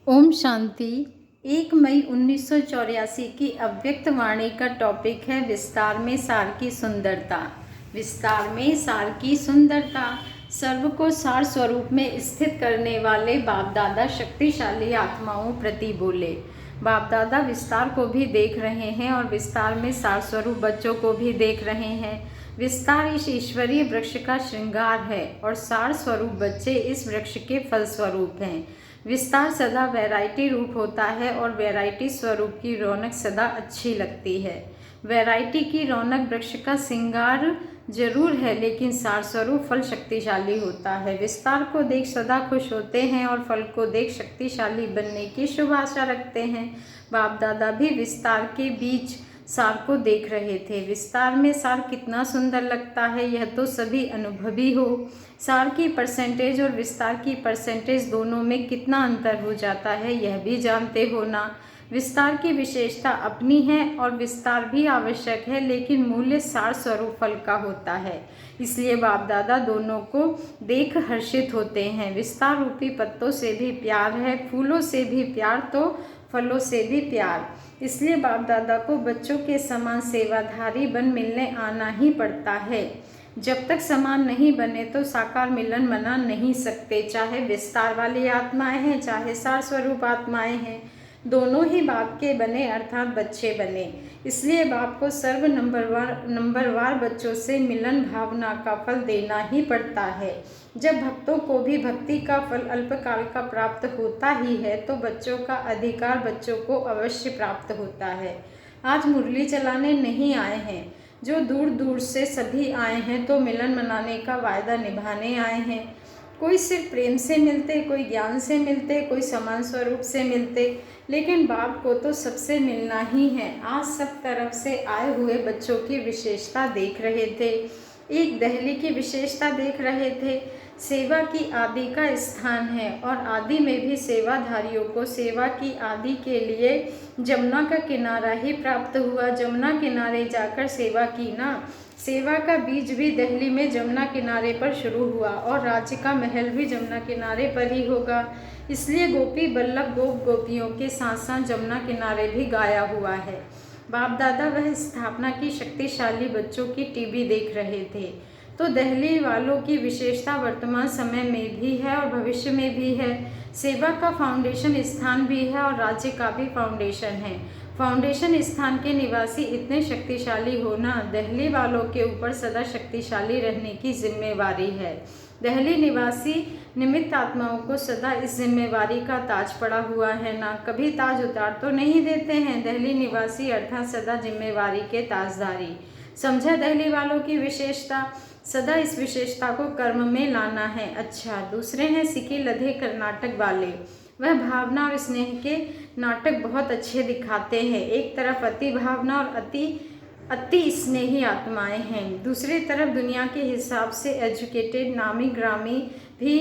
ओम शांति। 1 मई 1984 की अव्यक्त वाणी का टॉपिक है विस्तार में सार की सुंदरता। विस्तार में सार की सुंदरता। सर्व को सार स्वरूप में स्थित करने वाले बाप दादा शक्तिशाली आत्माओं प्रति बोले। बाप दादा विस्तार को भी देख रहे हैं और विस्तार में सार स्वरूप बच्चों को भी देख रहे हैं। विस्तार इस ईश्वरीय वृक्ष का श्रृंगार है और सार स्वरूप बच्चे इस वृक्ष के फल स्वरूप हैं। विस्तार सदा वैरायटी रूप होता है और वैरायटी स्वरूप की रौनक सदा अच्छी लगती है। वैरायटी की रौनक वृक्ष का श्रृंगार जरूर है, लेकिन सार स्वरूप फल शक्तिशाली होता है। विस्तार को देख सदा खुश होते हैं और फल को देख शक्तिशाली बनने की शुभ आशा रखते हैं। बाप दादा भी विस्तार के बीच सार को देख रहे थे। विस्तार में सार कितना सुंदर लगता है, यह तो सभी अनुभवी हो। सार की परसेंटेज और विस्तार की परसेंटेज दोनों में कितना अंतर हो जाता है, यह भी जानते हो ना। विस्तार की विशेषता अपनी है और विस्तार भी आवश्यक है, लेकिन मूल्य सार स्वरूप फल का होता है। इसलिए बाप दादा दोनों को देख हर्षित होते हैं। विस्तार रूपी पत्तों से भी प्यार है, फूलों से भी प्यार तो फलों से भी प्यार। इसलिए बाप दादा को बच्चों के समान सेवाधारी बन मिलने आना ही पड़ता है। जब तक समान नहीं बने तो साकार मिलन मना नहीं सकते। चाहे विस्तार वाली आत्माएं हैं, चाहे सार स्वरूप आत्माएं हैं, दोनों ही बाप के बने अर्थात बच्चे बने। इसलिए बाप को सर्व नंबरवार बच्चों से मिलन भावना का फल देना ही पड़ता है। जब भक्तों को भी भक्ति का फल अल्पकाल का प्राप्त होता ही है, तो बच्चों का अधिकार बच्चों को अवश्य प्राप्त होता है। आज मुरली चलाने नहीं आए हैं, जो दूर दूर से सभी आए हैं तो मिलन मनाने का वायदा निभाने आए हैं। कोई सिर्फ प्रेम से मिलते, कोई ज्ञान से मिलते, कोई समान स्वरूप से मिलते, लेकिन बाप को तो सबसे मिलना ही है। आज सब तरफ से आए हुए बच्चों की विशेषता देख रहे थे। एक दहली की विशेषता देख रहे थे। सेवा की आदि का स्थान है और आदि में भी सेवाधारियों को सेवा की आदि के लिए जमुना का किनारा ही प्राप्त हुआ। जमुना किनारे जाकर सेवा की ना। सेवा का बीज भी दिल्ली में जमुना किनारे पर शुरू हुआ और राज्य का महल भी जमुना किनारे पर ही होगा। इसलिए गोपी बल्लभ गोप गोपियों के साथ साथ जमुना किनारे भी गाया हुआ है। बाप दादा वह स्थापना की शक्तिशाली बच्चों की टीवी देख रहे थे। तो दिल्ली वालों की विशेषता वर्तमान समय में भी है और भविष्य में भी है। सेवा का फाउंडेशन स्थान भी है और राज्य का भी फाउंडेशन है। फाउंडेशन स्थान के निवासी इतने शक्तिशाली होना दिल्ली वालों के ऊपर सदा शक्तिशाली रहने की जिम्मेवारी है। दिल्ली निवासी निमित्त आत्माओं को सदा इस जिम्मेवारी का ताज पड़ा हुआ है ना। कभी ताज उतार तो नहीं देते हैं। दिल्ली निवासी अर्थात सदा जिम्मेवारी के ताजदारी। समझा दिल्ली वालों की विशेषता। सदा इस विशेषता को कर्म में लाना है। अच्छा, दूसरे हैं सिकी लधे कर्नाटक वाले। वह भावना और स्नेह के नाटक बहुत अच्छे दिखाते हैं। एक तरफ अति भावना और अति स्नेही आत्माएं हैं, दूसरी तरफ दुनिया के हिसाब से एजुकेटेड नामी ग्रामी भी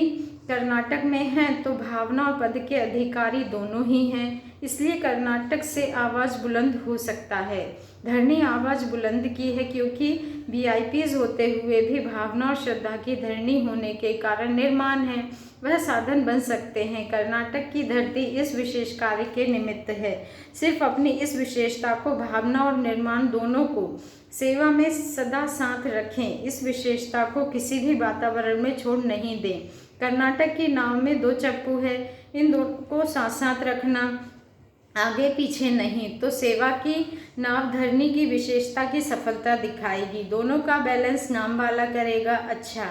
कर्नाटक में हैं। तो भावना और पद के अधिकारी दोनों ही हैं। इसलिए कर्नाटक से आवाज़ बुलंद हो सकता है। धरनी आवाज़ बुलंद की है क्योंकि वीआईपीज होते हुए भी भावना और श्रद्धा की धरनी होने के कारण निर्माण है, वह साधन बन सकते हैं। कर्नाटक की धरती इस विशेष कार्य के निमित्त है। सिर्फ अपनी इस विशेषता को, भावना और निर्माण दोनों को सेवा में सदा साथ रखें। इस विशेषता को किसी भी वातावरण में छोड़ नहीं दें। कर्नाटक की नाव में 2 चप्पू है, इन दोनों को साथ साथ रखना, आगे पीछे नहीं, तो सेवा की नाव धरनी की विशेषता की सफलता दिखाएगी। दोनों का बैलेंस नाम वाला करेगा। अच्छा,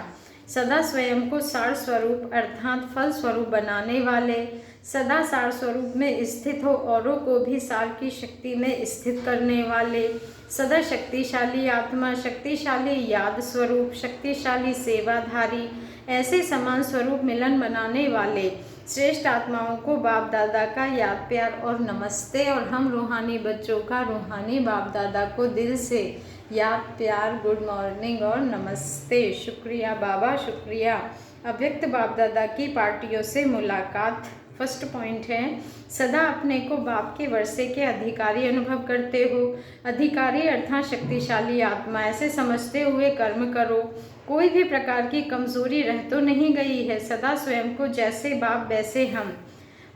सदा स्वयं को सार स्वरूप अर्थात फल स्वरूप बनाने वाले, सदा सार स्वरूप में स्थित हो औरों को भी सार की शक्ति में स्थित करने वाले, सदा शक्तिशाली आत्मा, शक्तिशाली याद स्वरूप, शक्तिशाली सेवाधारी, ऐसे समान स्वरूप मिलन बनाने वाले श्रेष्ठ आत्माओं को बाप दादा का याद प्यार और नमस्ते। और हम रूहानी बच्चों का रूहानी बाप दादा को दिल से याद प्यार, गुड मॉर्निंग और नमस्ते। शुक्रिया बाबा, शुक्रिया। अव्यक्त बाप दादा की पार्टियों से मुलाकात। फर्स्ट पॉइंट है, सदा अपने को बाप के वर्षे के अधिकारी अनुभव करते हो। अधिकारी अर्थात शक्तिशाली आत्मा, ऐसे समझते हुए कर्म करो। कोई भी प्रकार की कमजोरी रह तो नहीं गई है। सदा स्वयं को जैसे बाप वैसे हम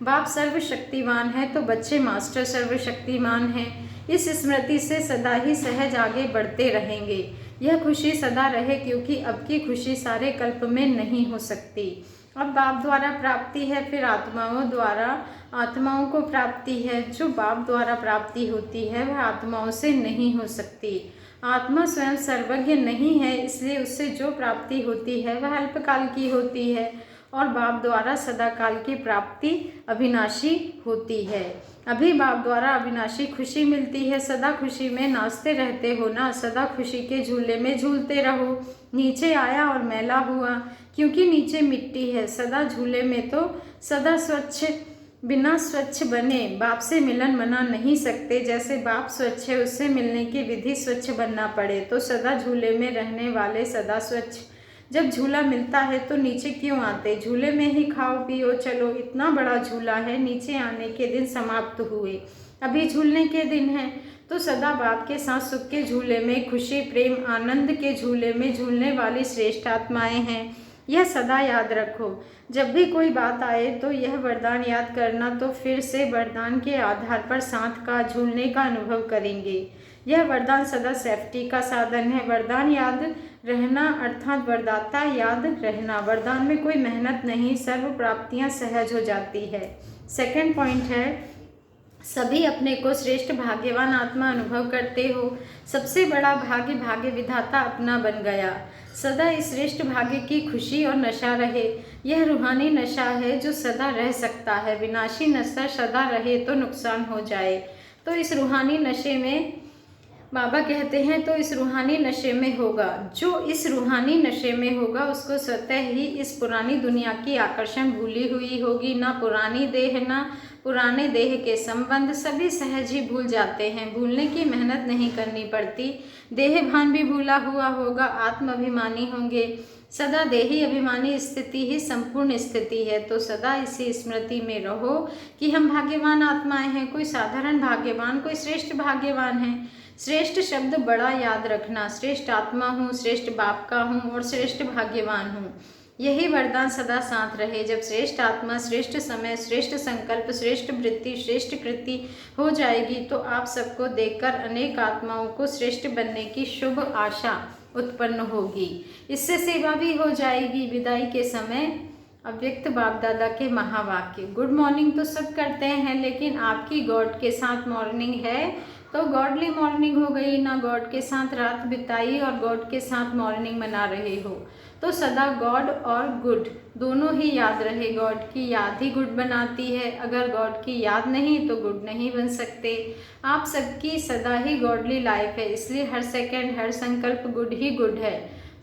बाप सर्वशक्तिमान है तो बच्चे मास्टर सर्वशक्तिमान हैं। इस स्मृति से सदा ही सहज आगे बढ़ते रहेंगे। यह खुशी सदा रहे, क्योंकि अब की खुशी सारे कल्प में नहीं हो सकती। अब बाप द्वारा प्राप्ति है, फिर आत्माओं द्वारा आत्माओं को प्राप्ति है। जो बाप द्वारा प्राप्ति होती है वह आत्माओं से नहीं हो सकती। आत्मा स्वयं सर्वज्ञ नहीं है, इसलिए उससे जो प्राप्ति होती है वह अल्पकाल की होती है, और बाप द्वारा सदा काल की प्राप्ति अविनाशी होती है। अभी बाप द्वारा अविनाशी खुशी मिलती है। सदा खुशी में नाचते रहते हो ना, सदा खुशी के झूले में झूलते रहो। नीचे आया और मैला हुआ, क्योंकि नीचे मिट्टी है। सदा झूले में तो सदा स्वच्छ, बिना स्वच्छ बने बाप से मिलन मना नहीं सकते। जैसे बाप स्वच्छ है, उससे मिलने की विधि स्वच्छ बनना पड़े, तो सदा झूले में रहने वाले सदा स्वच्छ। जब झूला मिलता है तो नीचे क्यों आते? झूले में ही खाओ पियो चलो। इतना बड़ा झूला है, नीचे आने के दिन समाप्त हुए, अभी झूलने के दिन है। तो सदा बाप के साथ सुख के झूले में, खुशी प्रेम आनंद के झूले में झूलने वाली श्रेष्ठ आत्माएं हैं। यह सदा याद रखो। जब भी कोई बात आए तो यह वरदान याद करना, तो फिर से वरदान के आधार पर साथ का झूलने का अनुभव करेंगे। यह वरदान सदा सेफ्टी का साधन है। वरदान याद रहना अर्थात वरदाता याद रहना। वरदान में कोई मेहनत नहीं, सर्व प्राप्तियां सहज हो जाती है। सेकंड पॉइंट है, सभी अपने को श्रेष्ठ भाग्यवान आत्मा अनुभव करते हो। सबसे बड़ा भाग्य भाग्य विधाता अपना बन गया। सदा इस श्रेष्ठ भाग्य की खुशी और नशा रहे। यह रूहानी नशा है जो सदा रह सकता है। विनाशी नशा सदा रहे तो नुकसान हो जाए। तो इस रूहानी नशे में बाबा कहते हैं, तो इस रूहानी नशे में होगा। जो इस रूहानी नशे में होगा उसको स्वतः ही इस पुरानी दुनिया की आकर्षण भूली हुई होगी। ना पुरानी देह ना पुराने देह के संबंध, सभी सहज ही भूल जाते हैं। भूलने की मेहनत नहीं करनी पड़ती। देह भान भी भूला हुआ होगा। आत्माभिमानी होंगे। सदा देही अभिमानी स्थिति ही संपूर्ण स्थिति है। तो सदा इसी स्मृति में रहो कि हम भाग्यवान आत्माएं हैं। कोई साधारण भाग्यवान, कोई श्रेष्ठ भाग्यवान है। श्रेष्ठ शब्द बड़ा याद रखना। श्रेष्ठ आत्मा हूँ, श्रेष्ठ बाप का हूँ और श्रेष्ठ भाग्यवान हूँ। यही वरदान सदा साथ रहे। जब श्रेष्ठ आत्मा, श्रेष्ठ समय, श्रेष्ठ संकल्प, श्रेष्ठ वृत्ति, श्रेष्ठ कृति हो जाएगी, तो आप सबको देखकर अनेक आत्माओं को श्रेष्ठ बनने की शुभ आशा उत्पन्न होगी। इससे सेवा भी हो जाएगी। विदाई के समय अव्यक्त बाप दादा के महावाक्य। गुड मॉर्निंग तो सब करते हैं, लेकिन आपकी गॉड के साथ मॉर्निंग है तो गॉडली मॉर्निंग हो गई ना। गॉड के साथ रात बिताई और गॉड के साथ मॉर्निंग मना रहे हो, तो सदा गॉड और गुड दोनों ही याद रहे। गॉड की याद ही गुड बनाती है। अगर गॉड की याद नहीं तो गुड नहीं बन सकते। आप सबकी सदा ही गॉडली लाइफ है, इसलिए हर सेकंड हर संकल्प गुड ही गुड है।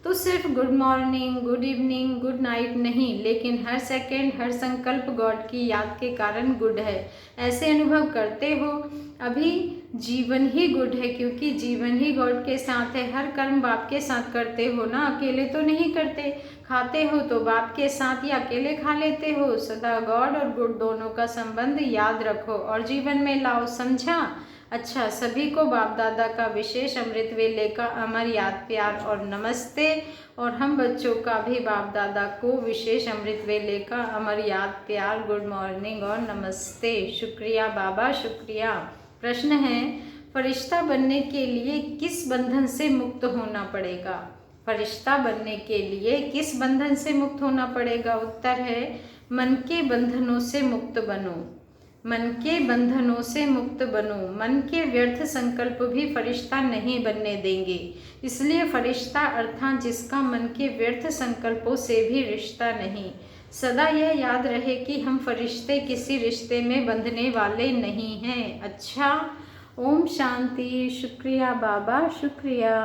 तो सिर्फ good morning, good evening, good night नहीं, लेकिन हर सेकंड हर संकल्प गॉड की याद के कारण गुड है। ऐसे अनुभव करते हो। अभी जीवन ही गुड है, क्योंकि जीवन ही गॉड के साथ है। हर कर्म बाप के साथ करते हो ना, अकेले तो नहीं करते। खाते हो तो बाप के साथ या अकेले खा लेते हो। सदा गॉड और गुड दोनों का संबंध याद रखो और जीवन में लाओ। समझा? अच्छा, सभी को बाप दादा का विशेष अमृत वेले का अमर याद प्यार और नमस्ते। और हम बच्चों का भी बाप दादा को विशेष अमृत वेले का अमर याद प्यार, गुड मॉर्निंग और नमस्ते। शुक्रिया बाबा, शुक्रिया। प्रश्न है, फरिश्ता बनने के लिए किस बंधन से मुक्त होना पड़ेगा? फरिश्ता बनने के लिए किस बंधन से मुक्त होना पड़ेगा? उत्तर है, मन के बंधनों से मुक्त बनो। मन के बंधनों से मुक्त बनो। मन के व्यर्थ संकल्प भी फरिश्ता नहीं बनने देंगे। इसलिए फरिश्ता अर्थात जिसका मन के व्यर्थ संकल्पों से भी रिश्ता नहीं। सदा यह याद रहे कि हम फरिश्ते किसी रिश्ते में बंधने वाले नहीं हैं। अच्छा, ओम शांति। शुक्रिया बाबा, शुक्रिया।